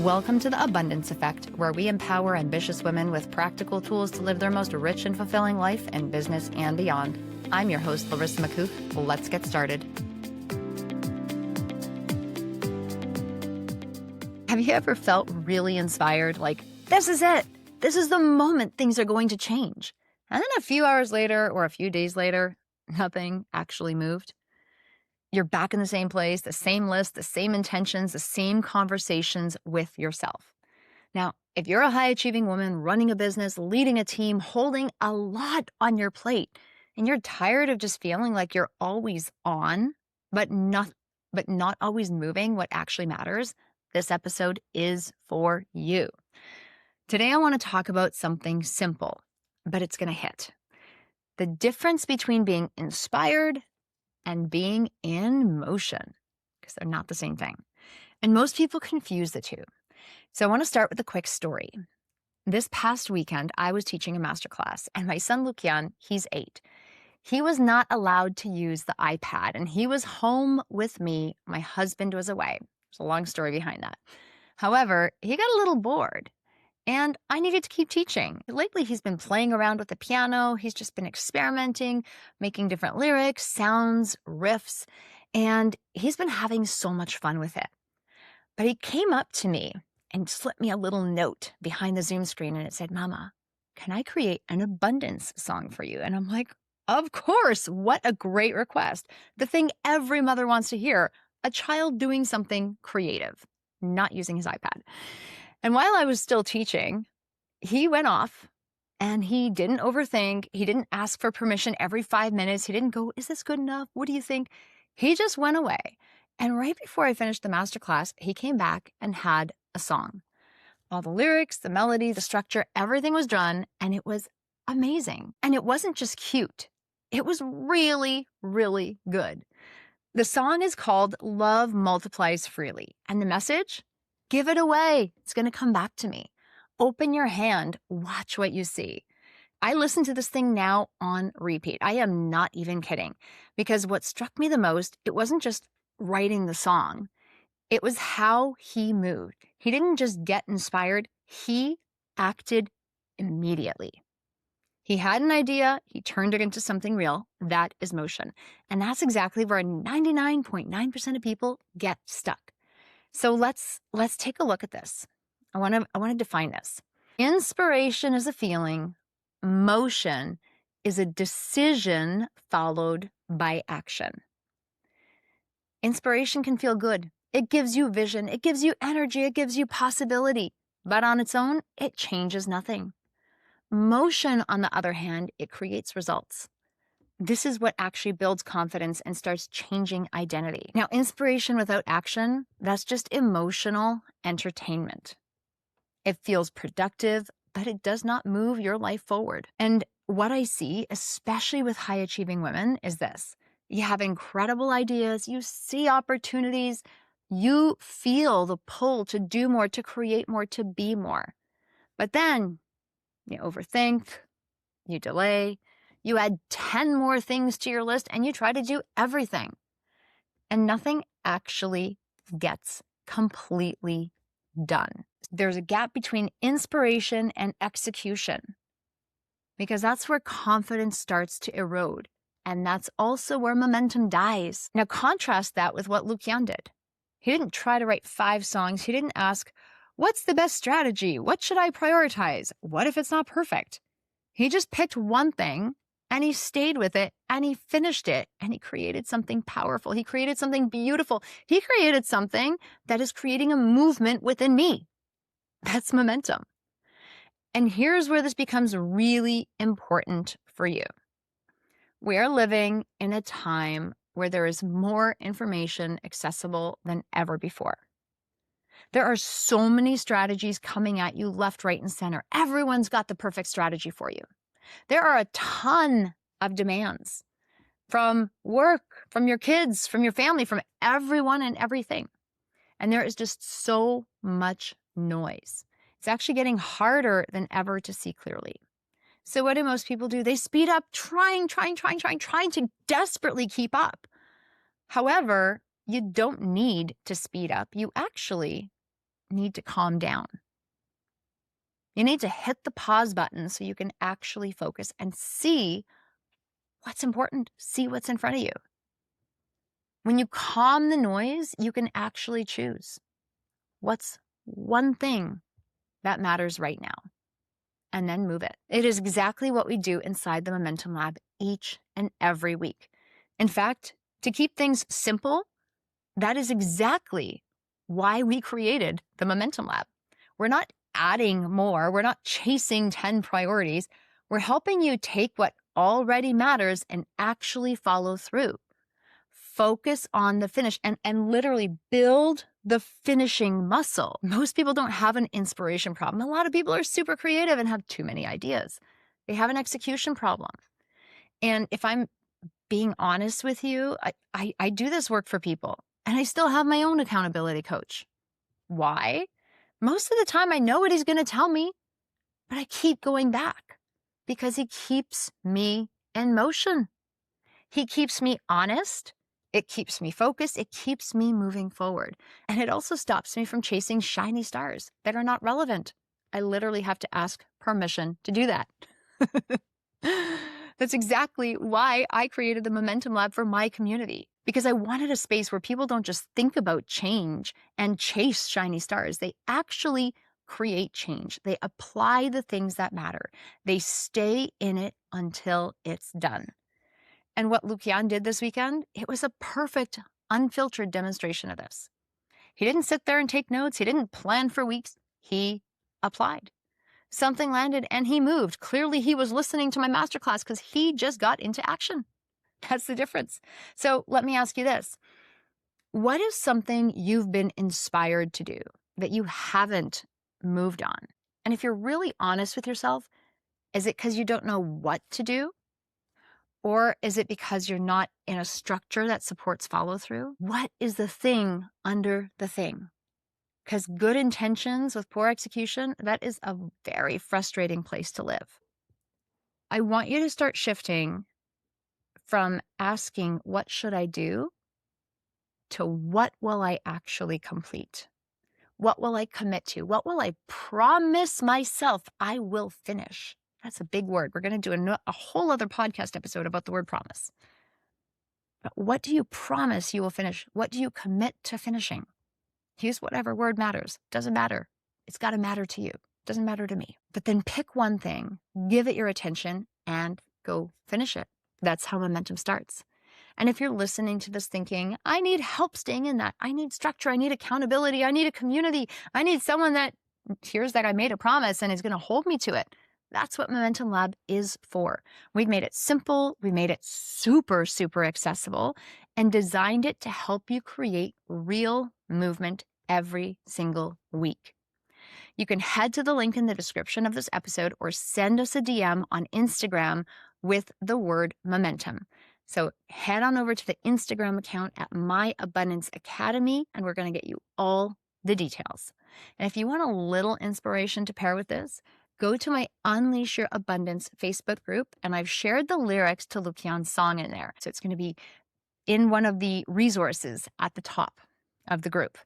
Welcome to the Abundance Effect, where we empower ambitious women with practical tools to live their most rich and fulfilling life in business and beyond. I'm your host, Larisa McCoof. Let's get started. Have you ever felt really inspired? Like, this is it. This is the moment things are going to change. And then a few hours later or a few days later, nothing actually moved. You're back in the same place, the same list, the same intentions, the same conversations with yourself. Now, if you're a high-achieving woman running a business, leading a team, holding a lot on your plate, and you're tired of just feeling like you're always on, but not always moving what actually matters, this episode is for you. Today, I want to talk about something simple, but it's going to hit. The difference between being inspired and being in motion, because they're not the same thing. And most people confuse the two. So I want to start with a quick story. This past weekend, I was teaching a masterclass, and my son Lukian, he's 8. He was not allowed to use the iPad, and he was home with me. My husband was away. There's a long story behind that. However, he got a little bored, and I needed to keep teaching. Lately, he's been playing around with the piano. He's just been experimenting, making different lyrics, sounds, riffs, and he's been having so much fun with it. But he came up to me and slipped me a little note behind the Zoom screen, and it said, "Mama, can I create an abundance song for you?" And I'm like, of course, what a great request. The thing every mother wants to hear, a child doing something creative, not using his iPad. And while I was still teaching, he went off and he didn't overthink. He didn't ask for permission every 5 minutes. He didn't go, "Is this good enough? What do you think?" He just went away. And right before I finished the masterclass, he came back and had a song. All the lyrics, the melody, the structure, everything was done, and it was amazing. And it wasn't just cute. It was really, really good. The song is called "Love Multiplies Freely." And the message? Give it away. It's going to come back to me. Open your hand. Watch what you see. I listen to this thing now on repeat. I am not even kidding. Because what struck me the most, it wasn't just writing the song. It was how he moved. He didn't just get inspired. He acted immediately. He had an idea. He turned it into something real. That is motion. And that's exactly where 99.9% of people get stuck. So let's take a look at this. I want to define this. Inspiration is a feeling. Motion is a decision followed by action. Inspiration can feel good. It gives you vision. It gives you energy. It gives you possibility. But on its own, it changes nothing. Motion, on the other hand, it creates results. This is what actually builds confidence and starts changing identity. Now, inspiration without action, that's just emotional entertainment. It feels productive, but it does not move your life forward. And what I see, especially with high-achieving women, is this. You have incredible ideas, you see opportunities, you feel the pull to do more, to create more, to be more. But then you overthink, you delay, you add 10 more things to your list, and you try to do everything. And nothing actually gets completely done. There's a gap between inspiration and execution, because that's where confidence starts to erode. And that's also where momentum dies. Now, contrast that with what Lukian did. He didn't try to write 5 songs. He didn't ask, what's the best strategy? What should I prioritize? What if it's not perfect? He just picked one thing, and he stayed with it, and he finished it, and he created something powerful. He created something beautiful. He created something that is creating a movement within me. That's momentum. And here's where this becomes really important for you. We are living in a time where there is more information accessible than ever before. There are so many strategies coming at you left, right, and center. Everyone's got the perfect strategy for you. There are a ton of demands from work, from your kids, from your family, from everyone and everything. And there is just so much noise. It's actually getting harder than ever to see clearly. So what do most people do? They speed up, trying to desperately keep up. However, you don't need to speed up. You actually need to calm down. You need to hit the pause button so you can actually focus and see what's important, see what's in front of you. When you calm the noise, you can actually choose what's one thing that matters right now, and then move it. It is exactly what we do inside the Momentum Lab each and every week. In fact, to keep things simple, that is exactly why we created the Momentum Lab. We're not adding more. We're not chasing 10 priorities. We're helping you take what already matters and actually follow through. Focus on the finish and literally build the finishing muscle. Most people don't have an inspiration problem. A lot of people are super creative and have too many ideas. They have an execution problem. And if I'm being honest with you, I do this work for people, and I still have my own accountability coach. Why? Most of the time I know what he's going to tell me, but I keep going back because he keeps me in motion. He keeps me honest. It keeps me focused. It keeps me moving forward. And it also stops me from chasing shiny stars that are not relevant. I literally have to ask permission to do that. That's exactly why I created the Momentum Lab for my community, because I wanted a space where people don't just think about change and chase shiny stars. They actually create change. They apply the things that matter. They stay in it until it's done. And what Lukian did this weekend, it was a perfect, unfiltered demonstration of this. He didn't sit there and take notes. He didn't plan for weeks. He applied. Something landed and he moved. Clearly, he was listening to my masterclass because he just got into action. That's the difference. So let me ask you this. What is something you've been inspired to do that you haven't moved on? And if you're really honest with yourself, is it because you don't know what to do? Or is it because you're not in a structure that supports follow through? What is the thing under the thing? Because good intentions with poor execution, that is a very frustrating place to live. I want you to start shifting from asking, what should I do? To what will I actually complete? What will I commit to? What will I promise myself I will finish? That's a big word. We're going to do a whole other podcast episode about the word promise. But what do you promise you will finish? What do you commit to finishing? Use whatever word matters. Doesn't matter. It's got to matter to you. Doesn't matter to me. But then pick one thing, give it your attention, and go finish it. That's how momentum starts. And if you're listening to this thinking, I need help staying in that. I need structure. I need accountability. I need a community. I need someone that hears that I made a promise and is going to hold me to it. That's what Momentum Lab is for. We've made it simple. We made it super, super accessible and designed it to help you create real movement every single week. You can head to the link in the description of this episode or send us a DM on Instagram with the word momentum. So head on over to the Instagram account at My Abundance Academy, and we're going to get you all the details. And if you want a little inspiration to pair with this, go to my Unleash Your Abundance Facebook group, and I've shared the lyrics to Lukian's song in there. So it's going to be in one of the resources at the top of the group.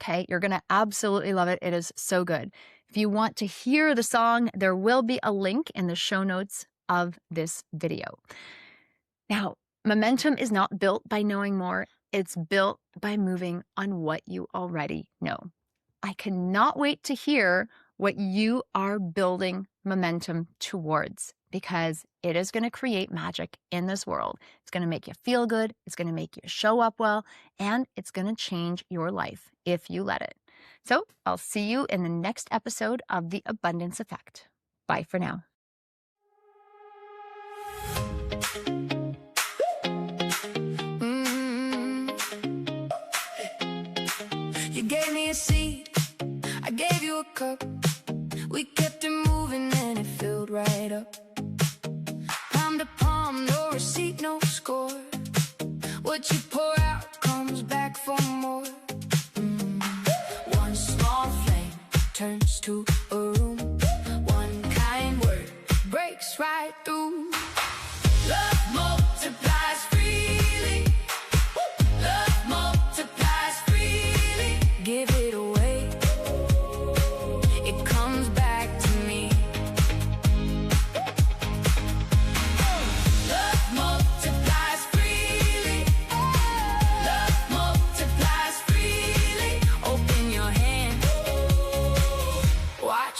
Okay, you're going to absolutely love it. It is so good. If you want to hear the song, there will be a link in the show notes of this video. Now, momentum is not built by knowing more. It's built by moving on what you already know. I cannot wait to hear what you are building momentum towards, because it is going to create magic in this world. It's going to make you feel good. It's going to make you show up well, and it's going to change your life if you let it. So I'll see you in the next episode of The Abundance Effect. Bye for now. You gave me a seed, I gave you a cup. We kept it moving and it filled right up. Palm to palm, no receipt, no score. What you pour out comes back for more. One small flame turns to a room. One kind word breaks right through. Love multiplies freely. Love multiplies freely. Give it away.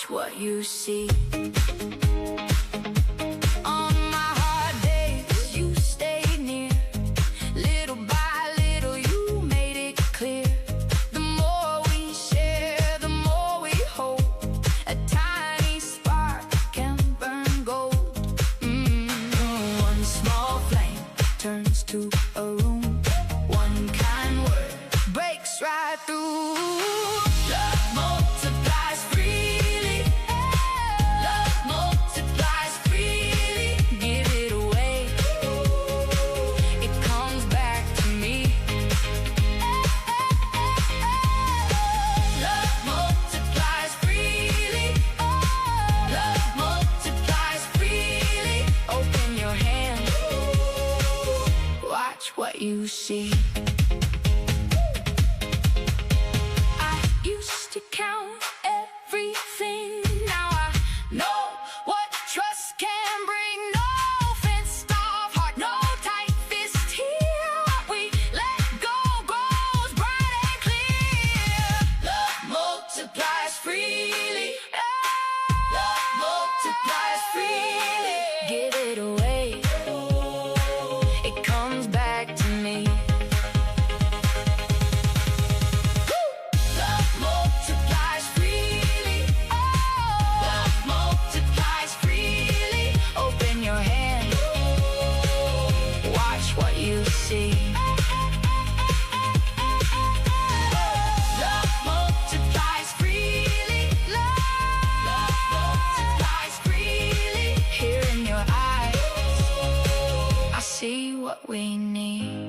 Watch what you see. On my hard days, you stayed near. Little by little, you made it clear. The more we share, the more we hold. A tiny spark can burn gold. One small flame turns to a room. One kind word breaks right through. Love multiplies freely. Love multiplies freely. Give it away. It comes back to me. Love multiplies freely. Love multiplies freely. Open your hand. Watch what you see. To count everything. Now I know what trust can bring. No fenced off heart, no tight fist here. What we let go grows bright and clear. Love multiplies freely. Love multiplies freely. Give it away. It comes back to me. You see. Love multiplies freely. Love multiplies freely. Here in your eyes, I see what we need.